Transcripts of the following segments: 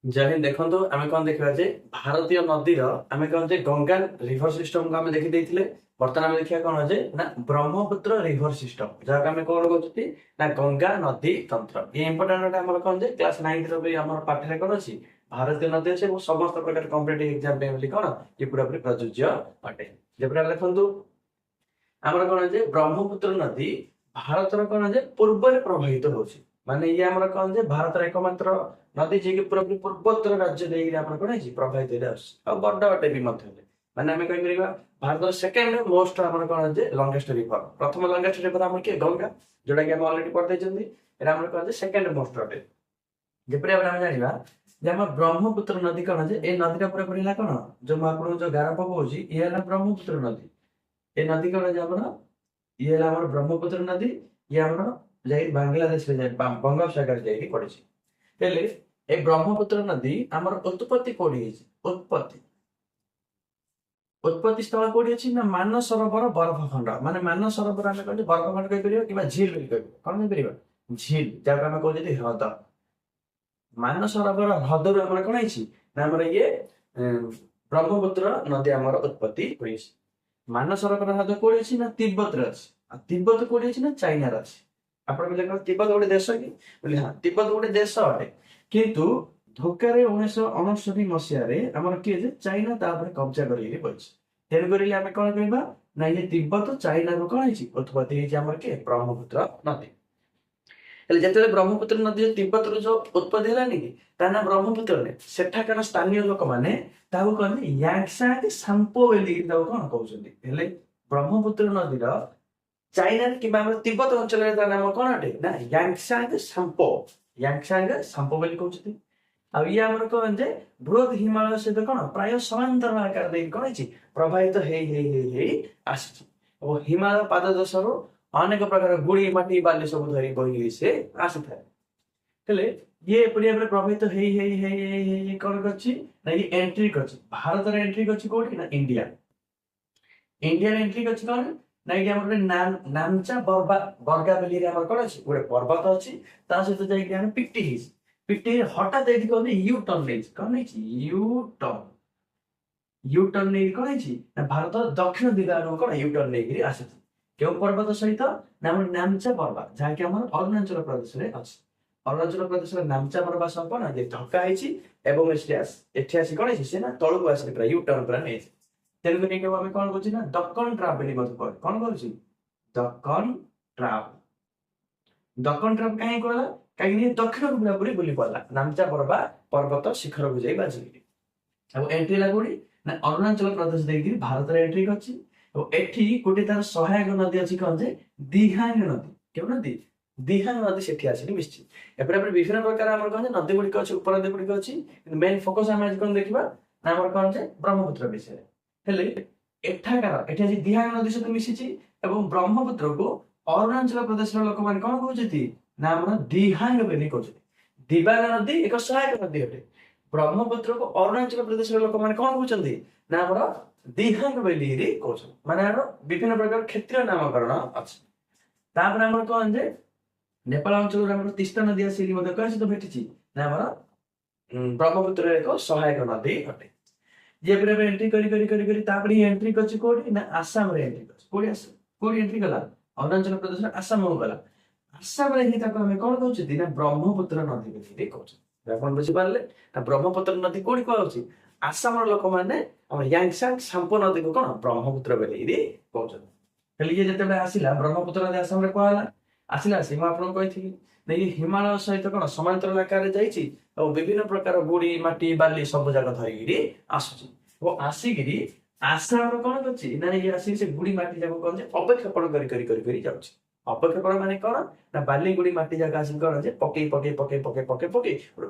जय हिंद। देखो आम कौन देखा जे भारतीय नदीर आम कौन जे गंगा रिभर सिस्टम को आम देखी देइथिले। बर्तमान आम देखिया कौन जे ना ब्रह्मपुत्र रिभर सिस्टम जहाँ आम कौन कहते ना गंगा नदी तंत्र। ये इंपोर्टाट आम कौन जे क्लास 9 भी आम पाठ में कौन अच्छी भारतीय नदी अच्छे समस्त प्रकार कॉम्पिटिटिव एग्जाम पे कौन ये पूरापूरी प्रযোज्य अटे। जपरा देखो आमर कौन जे ब्रह्मपुत्र नदी भारतर कौन जे पूर्व प्रवाहित होची माने ये आमर कौन जे भारतर एकमात्र नदी जी की पूरापूरी पूर्वोत्तर राज्य देगी आमर कौन है प्रवाहित होले आसी आ बड्ड अटे भी मध्य माने आमे कहि परिबा भारतर सेकंड मोस्ट आमर कौन जे लॉन्गेस्ट रिवर। प्रथम लॉन्गेस्ट रिवर आमर के गंगा जोटा कि हम ऑलरेडी पढ़ दैछंती एरा आमर कौन जे सेकंड मोस्ट अटे। जेपरि आमे जानिबा जे हम ब्रह्मपुत्र नदी कौन जे ए नदीरा पूरा पड़िला कौन जो हम आपन जो गारा पकोछि ये है ब्रह्मपुत्र नदी। ए नदी कौन जे हमर ये है हमर ब्रह्मपुत्र नदी ये हमर जाई बांग्लादेश रे जाई बंगोपसागर जाई पड़िछि। हेले ए ब्रह्मपुत्र नदी हमर उत्पत्ति कोडी अछि उत्पत्ति उत्पत्ति स्थल कोडी अछि ना मानस सरोवर बरफखंड माने मानस सरोवर हम कहते बरफखंड कहि परिबा किबा झील कहि परिबा कोन कहि परिबा झील जाका हम कहै जे ह्रद मानस सरोवर ह्रद रो हमर कोन अछि ना हमर ये ब्रह्मपुत्र नदी हमर उत्पत्ति होइछि। मानस सरोवर ह्रद कोडी अछि ना तिब्बत रे अछि आ तिब्बत कोडी अछि ना चाइना रे अछि। आपण बोले कौन तिब्बत गोटे देश कि बोले हाँ तिब्बत गोटे देश अटे किंतु धोकारे 1969 मसीह आमर किए जे चाइना तापर कब्जा करिके बइछ तेन करिले आमे कोन कहबा ना ये तिब्बत चाइना रो कोन हिची उत्पत्ति हिची आमर के ब्रह्मपुत्र नदी। हेले जेते ब्रह्मपुत्र नदी तिब्बत रो जो उत्पत्ति हलानी कि ता ना ब्रह्मपुत्र ने सेठाकर स्थानीय लोक माने ताको कहले यांगसांग सांपो बेली ताको कोन कहउछन्ती। हेले ब्रह्मपुत्र नदी रो चाइना किबा हमर तिब्बत अंचल रे नाम कोन अटे ना यांगसांग सांपो बेली कहउछन्ती। अब ये हमर कोन जे बृहद हिमालय से कोन प्राय समांतर आकार दे कोन अछि प्रवाहित हे आछि ओ हिमालय पाददेशरो अनेक प्रकार गुड़ी माटी बाली सब धरी बही से आसुथाय। हेले ये पुरिया पर प्रवाहित हे कोन करछि ना ये एंट्री करछि भारत रे एंट्री करछि कोठी ना इंडिया इंडिया रे एंट्री करछि कोन ना कि हमर नामचा बरगा बेली रे हमर कोन अछि गोटे पर्वत अछि ता सहित जाई कि हम पिट्टी हिस पिट्टी हठात एठी कोन यू टर्न नै कोन नै यू टर्न नै कोन नै ना भारत दक्षिण दिगारो कोन यू टर्न नै गिरी आसी केउ पर्वत सहित ना हमर नामचा पर्वत जहा कि हमर अरुणाचल प्रदेश रे अछि। अरुणाचल प्रदेश रे नामचा पर्वत सब कोन जे धक्का आइछि एवं एठी आसी कोन से ना तळु आसी पूरा यू टर्न पूरा नै तेलुगु ने केउ हम कोन कहछि ना दक्कन ट्राप बेली मत कोन कहछि दक्कन ट्राप काहे कहला काहे नि दक्षिण को पूरा पूरी बुली पड़ला नामचा पर्वत शिखर को जाई बाजी अब एंट्री लागुडी ना अरुणाचल प्रदेश देगी भारत रे एंट्री करछि और एठी गोटे तार सहायक नदी अछि कोन जे दिहांग नदी केउ नदी दिहांग नदी सेठी आछि मिछि एपरे एपरे विभिन्न प्रकार हमर कोन जे नदी गुडी अछि उपर नदी गुडी अछि मेन फोकस हम आज कोन देखिबा ना हमर कोन जे ब्रह्मपुत्र विषय हेले एठाकार एठी अछि दिहांग नदी सहित मिसिछि एवं ब्रह्मपुत्र को अरुणाचल प्रदेश रो लोक माने कोन कहउछथि ना हमर दिहांग बेली कहउछथि दिबांग नदी एक सहायक नदी अटे ब्रह्मपुत्र को अरुणाचल प्रदेश रो लोक माने कोन कहउछथि ना हमर दिहांग बेली रे कहउछ माने आरो विभिन्न प्रकार क्षेत्रीय नामकरण अछि। तापर हमर कोन जे नेपाल अंचल रे हमर तिस्ता नदी आसी मते कहै तो भेटिछि ना हमर ब्रह्मपुत्र एक सहायक नदी अटे। जे पूरा एंट्री करी तापर एंट्री करछि कोडी ना आसाम रे एंट्री करछि कोडी एंट्री कला अरुणाचल प्रदेश रे आसाम को गला आसाम रे ही ताको हम कोन कहउछि ना ब्रह्मपुत्र नदी बेली कहउछि। आपण बुझि पारले ना ब्रह्मपुत्र नदी कोडी कहउछि आसाम रो लोक माने हम यांगसांग सांपो नदी को कोन ब्रह्मपुत्र बेली रे कहउछ। हेले ये जते आसिला ब्रह्मपुत्र नदी आसाम रे कहला आसिला सीमा आपण कहिथिली नै हिमालय सहित कोन समांतर आकार जाईछि और विभिन्न प्रकार गुडी माटी बाली सब जगह धरिगिरी आसुछि ओ आसीगिरी आसाम रो कोन करछि ना ये आसी से गुडी माटी जाको कोन जे अपेक्षापण करी जाउछि अपेक्षापण माने कोन ना बाली गुडी माटी जाका आसी कोन जे पके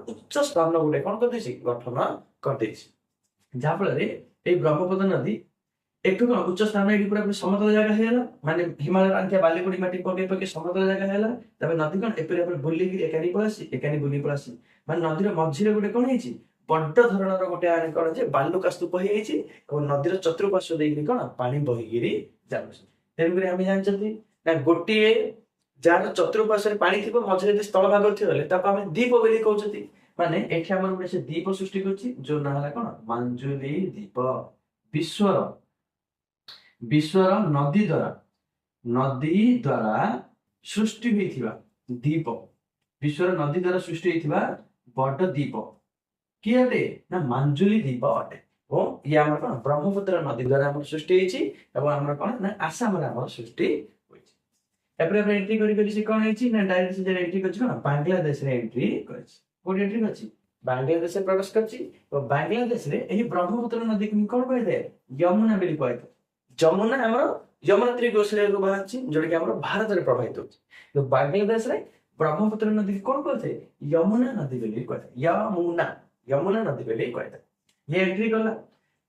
उच्च स्थान गुडे कोन कर देछि गठन कर देछि जा फल रे ए ब्रह्मपुत्र नदी एकटु कोन उच्च स्थान रे पूरा समतल जगह हेला माने हिमालय आंथिया बाली गुडी माटी पके समतल जगह हेला तबे नदी कोन एपरे एपरे बुली गिरी एकानी बुली पलासी माने नदी रो मझी रे गुडे कोन हेछि बड्ड धरणर गोटे आने कोन जे बालुका स्तूप हेछि और नदी रो चतुर्पार्श्व देइली कोन पानी बहिगिरी जाउछि तेन करी हम जानचंती ना गोटिए जार चतुर्पार्श्व रे पानी थिबो मझी रे स्थल भाग थिबले ताको हम दीप बेली कहउछथि ମାନେ ଏଠି ଆମର ଗୋଟେ ସେ ଦ୍ୱୀପ ସୃଷ୍ଟି କରୁଛି ଯୋଉ ନାଁ ହେଲା କଣ ମାଞ୍ଜୁଲି ଦ୍ୱୀପ। ବିଶ୍ୱର ବିଶ୍ୱର ନଦୀ ଦ୍ୱାରା ସୃଷ୍ଟି ହୋଇଥିବା ଦ୍ୱୀପ, ବିଶ୍ୱର ନଦୀ ଦ୍ୱାରା ସୃଷ୍ଟି ହୋଇଥିବା ବଡ ଦ୍ୱୀପ କିଏ ଅଟେ ନା ମାଞ୍ଜୁଲି ଦ୍ୱୀପ ଅଟେ। ଓ ଇଏ ଆମର କଣ ବ୍ରହ୍ମପୁତ୍ର ନଦୀ ଦ୍ୱାରା ଆମର ସୃଷ୍ଟି ହେଇଛି ଏବଂ ଆମର କଣ ନା ଆସାମରେ ଆମର ସୃଷ୍ଟି ହୋଇଛି। ଏପରି ଆମେ ଏଣ୍ଟ୍ରି କରି ସେ କଣ ହେଇଛି ନା ଡାଇରେକ୍ଟ ସେ ଏଣ୍ଟ୍ରି କରିଛି କଣ ବାଂଲାଦେଶରେ ଏଣ୍ଟ୍ରି କରିଛି। କୋଉଠି ଏଣ୍ଟ୍ରି କରିଛି ବାଂଲାଦେଶରେ ପ୍ରବେଶ କରିଛି ଓ ବାଂଲାଦେଶରେ ଏହି ବ୍ରହ୍ମପୁତ୍ର ନଦୀକୁ କଣ କୁହାଯାଏ ଯମୁନା ବୋଲି କୁହାଯାଏ। ଯମୁନା ଆମର ଯମୁନୋତ୍ରୀ ଗୋଷ୍ଠୀରୁ ବାହାରିଛି ଯୋଉଟା କି ଆମର ଭାରତରେ ପ୍ରବାହିତ ହଉଛି। କିନ୍ତୁ ବାଂଲାଦେଶରେ ବ୍ରହ୍ମପୁତ୍ର ନଦୀ କଣ କୁହାଯାଏ ଯମୁନା ନଦୀ ବୋଲି କୁହାଯାଏ। ଯମୁନା ନଦୀ ବୋଲି କୁହାଯାଏ। ଇଏ ଏଣ୍ଟ୍ରି କଲା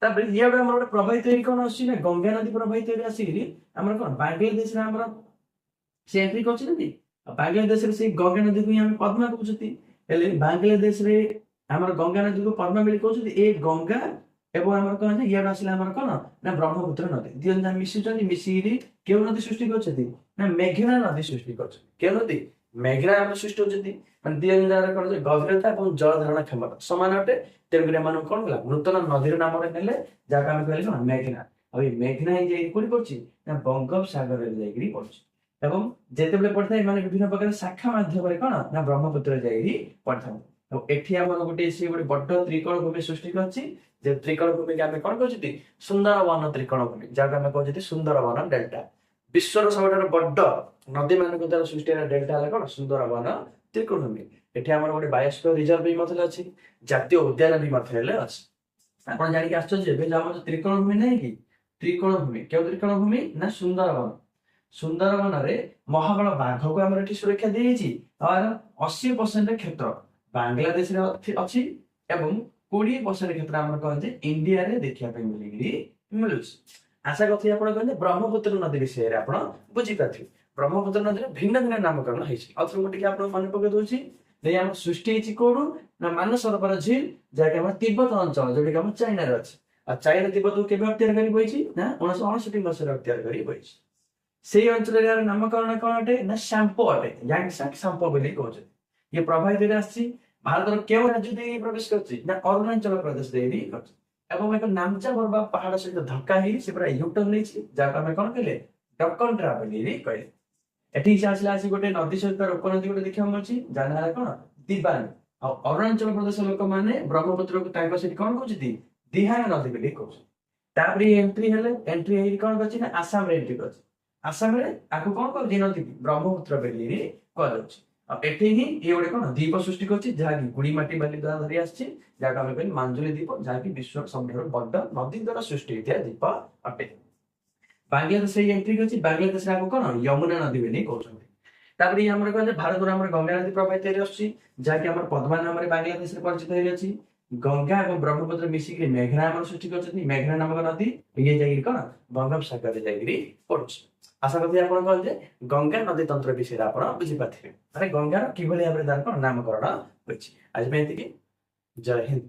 ତାପରେ ଇଆଡେ ଆମର ଗୋଟେ ପ୍ରବାହିତ ହେଇ କଣ ଆସୁଛି ନା ଗଙ୍ଗା ନଦୀ ପ୍ରବାହିତ ହେଇ ଆସିକିରି ଆମର କଣ ବାଂଲାଦେଶରେ ଆମର ସେ ଏଣ୍ଟ୍ରି କରୁଛନ୍ତି। ବାଂଲାଦେଶରେ ସେଇ ଗଙ୍ଗା ନଦୀକୁ ହିଁ ଆମେ ପଦ୍ମା କହୁଛନ୍ତି। ହେଲେ ବାଂଲାଦେଶରେ ଆମର ଗଙ୍ଗା ନଦୀକୁ ପଦ୍ମା ବୋଲି କହୁଛନ୍ତି। ଏ ଗଙ୍ଗା ଏବଂ ଆମର କଣ ଇଆଡେ ଆସିଲା ଆମର କଣ ନା ବ୍ରହ୍ମପୁତ୍ର ନଦୀ ଦି ଜଣ ମିଶୁଛନ୍ତି। ମିଶିକିରି କେଉଁ ନଦୀ ସୃଷ୍ଟି କରୁଛନ୍ତି ନା ମେଘନା ନଦୀ ସୃଷ୍ଟି କରୁଛନ୍ତି। କେଉଁ ନଦୀ ମେଘନା ଆମର ସୃଷ୍ଟି ହଉଛନ୍ତି। ମାନେ ଦି ଜଣ କଣ ଗଭୀରତା ଏବଂ ଜଳ ଧାରଣ କ୍ଷମତା ସମାନ ଅଟେ। ତେଣୁକରି ଏମାନଙ୍କୁ କଣ କଲା ନୂତନ ନଦୀର ନାମରେ ନେଲେ ଯାହାକୁ ଆମେ କହିଲେ କଣ ମେଘନା। ଆଉ ଏଇ ମେଘନା ହିଁ ଯାଇକି କୋଉଠି ପଡୁଛି ନା ବଙ୍ଗୋପସାଗରରେ ଯାଇକିରି ପଡୁଛି। ଏବଂ ଯେତେବେଳେ ପଡିଥାଏ ମାନେ ବିଭିନ୍ନ ପ୍ରକାର ଶାଖା ମାଧ୍ୟମରେ କଣ ନା ବ୍ରହ୍ମପୁତ୍ର ଯାଇକି ପଡିଥାନ୍ତି। ଆଉ ଏଠି ଆମର ଗୋଟେ ସେ ଗୋଟେ ବଡ ତ୍ରିକୋଣ ଭୂମି ସୃଷ୍ଟି କରିଛି। ଯେ ତ୍ରିକୋଣ ଭୂମିକି ଆମେ କଣ କହୁଛନ୍ତି ସୁନ୍ଦରବନ ତ୍ରିକୋଣ ଭୂମି ଯାହାକୁ ଆମେ କହୁଛନ୍ତି ସୁନ୍ଦରବନ ଡେଲ୍ଟା। ବିଶ୍ୱର ସବୁଠାରୁ ବଡ ନଦୀ ମାନଙ୍କ ଦ୍ୱାରା ସୃଷ୍ଟି ହେଲା ଡେଲ୍ଟା ହେଲା କଣ ସୁନ୍ଦରବନ ତ୍ରିକୋଣ ଭୂମି। ଏଠି ଆମର ଗୋଟେ ବାୟୋସ୍ଫିୟର ରିଜର୍ଭ ବି ମଧ୍ୟ ଅଛି। ଜାତୀୟ ଉଦ୍ୟାନ ବି ମଧ୍ୟ ହେଲେ ଅଛି। ଆପଣ ଜାଣିକି ଆଶ୍ଚର୍ଯ୍ୟ ଏବେ ଯୋଉ ଆମର ତ୍ରିକୋଣ ଭୂମି ନାହିଁ କି ତ୍ରିକୋଣ ଭୂମି କେଉଁ ତ୍ରିକୋଣ ଭୂମି ନା ସୁନ୍ଦରବନ। ସୁନ୍ଦରବନରେ ମହାବଳ ବାଘକୁ ଆମର ଏଠି ସୁରକ୍ଷା ଦିଆଯାଇଛି। ଆଉ 80% କ୍ଷେତ୍ର ବାଂଲାଦେଶରେ ଅଛି ଏବଂ 20% କ୍ଷେତ୍ର ଆମର କହନ୍ତି ଇଣ୍ଡିଆରେ ଦେଖିବା ପାଇଁ ମିଳିକିରି ମିଳୁଛି। ଆଶା କରୁଛି ଆପଣ କହିଲେ ବ୍ରହ୍ମପୁତ୍ର ନଦୀ ବିଷୟରେ ଆପଣ ବୁଝିପାରିଥିବେ। ବ୍ରହ୍ମପୁତ୍ର ନଦୀର ଭିନ୍ନ ଭିନ୍ନ ନାମକରଣ ହେଇଛି। ଆଉ ଥରେ ମୁଁ ଟିକେ ଆପଣଙ୍କୁ ମନେ ପକେଇ ଦଉଛି। ଏଇ ଆମର ସୃଷ୍ଟି ହେଇଛି କୋଉଠୁ ନା ମାନସରୋବର ଝିଲ ଯାହାକି ଆମର ତିବ୍ବତ ଅଞ୍ଚଳ ଯୋଉଟାକି ଆମ ଚାଇନାରେ ଅଛି। ଆଉ ଚାଇନା ତିବ୍ବତକୁ କେବେ ଅକ୍ତିଆର କରି ବହିଛି ନା 1969 ମସିହାରେ ଅକ୍ତିଆର କରି ବହିଛି। ସେଇ ଅଞ୍ଚଳରେ ଏହାର ନାମକରଣ କଣ ଅଟେ ନା ସାମ୍ପୋ ଅଟେ। ୟାଙ୍ଗସାଙ୍ଗ ସାମ୍ପୋ ବୋଲି କହୁଛନ୍ତି। ଇଏ ପ୍ରବାହିତରେ ଆସିଛି। ଭାରତର କେଉଁ ରାଜ୍ୟ ଦେଇ ପ୍ରବେଶ କରୁଛି ନା ଅରୁଣାଚଳ ପ୍ରଦେଶ ଦେଇ କରୁଛି। ଏବଂ ଏକ ନାମଚା ବରଫ ପାହାଡ ସହିତ ଧକ୍କା ହେଇ ସେ ପୁରା ୟୁଟର୍ନ ନେଇଛି ଯାହାକୁ ଆମେ କଣ କହିଲେ ଡକନ ଟ୍ରାଭେଲ କହିଲେ। ଏଠି ଆସିଲା ଆସି ଗୋଟେ ନଦୀ ସହିତ ଉପନଦୀ ଗୋଟେ ଦେଖିବାକୁ ମିଳୁଛି ଯାହା ନାଁ କଣ ଦିବାଙ୍ଗ। ଆଉ ଅରୁଣାଚଳ ପ୍ରଦେଶ ଲୋକମାନେ ବ୍ରହ୍ମପୁତ୍ରକୁ ତାଙ୍କ ସେଠି କଣ କହୁଛନ୍ତି ଦିହାଙ୍ଗ ନଦୀ ବୋଲି କହୁଛନ୍ତି। ତାପରେ ଏଣ୍ଟ୍ରି ହେଲେ ଏଣ୍ଟ୍ରି ହେଇକି କଣ କରୁଛି ନା ଆସାମରେ ଏଣ୍ଟ୍ରି କରୁଛି। ଆସାମରେ ଆକୁ କଣ କରୁଛି ନଦୀ ବ୍ରହ୍ମପୁତ୍ର ବୋଲି କୁହାଯାଉଛି। ଆଉ ଏଠି ହିଁ ଇଏ ଗୋଟେ କଣ ଦ୍ୱୀପ ସୃଷ୍ଟି କରୁଛି ଯାହାକି ଗୁଡି ମାଟି ବାଲି ଦ୍ୱାରା ଧରି ଆସିଛି ଯାହାକୁ ଆମେ କହିଲେ ମାଞ୍ଜୁଲି ଦ୍ୱୀପ ଯାହାକି ବିଶ୍ୱର ସବୁଠାରୁ ବଡ ନଦୀ ଦ୍ୱାରା ସୃଷ୍ଟି ହେଇଥିବା ଦ୍ୱୀପ ଅଟେ। ବାଂଲାଦେଶ ଏଣ୍ଟ୍ରି କରିଛି। ବାଂଲାଦେଶରେ ଆକୁ କଣ ଯମୁନା ନଦୀ ବୋଲି କହୁଛନ୍ତି। ତାପରେ ଆମର କହିଲେ ଭାରତରୁ ଆମର ଗଙ୍ଗା ନଦୀ ପ୍ରବାହିତ ହେଇ ଆସୁଛି ଯାହାକି ଆମର ପଦ୍ମା ନାମରେ ବାଂଲାଦେଶରେ ପରିଚିତ ହେଇଅଛି। ଗଙ୍ଗା ଏବଂ ବ୍ରହ୍ମପୁତ୍ର ମିଶିକି ମେଘନା ଆମର ସୃଷ୍ଟି କରିଛନ୍ତି। ମେଘନା ନାମକ ନଦୀ ଇଏ ଯାଇକିରି କଣ ବଙ୍ଗୋପସାଗରରେ ଯାଇକିରି ପଡୁଛି। ଆଶା କରୁଛି ଆପଣ କହିଲେ ଯେ ଗଙ୍ଗା ନଦୀ ତନ୍ତ୍ର ବିଷୟରେ ଆପଣ ବୁଝିପାରିଥିବେ। ମାନେ ଗଙ୍ଗାର କିଭଳି ଭାବରେ ତାର କଣ ନାମକରଣ ହୋଇଛି। ଆଜି ପାଇଁ ଏତିକି। ଜୟ ହିନ୍ଦ।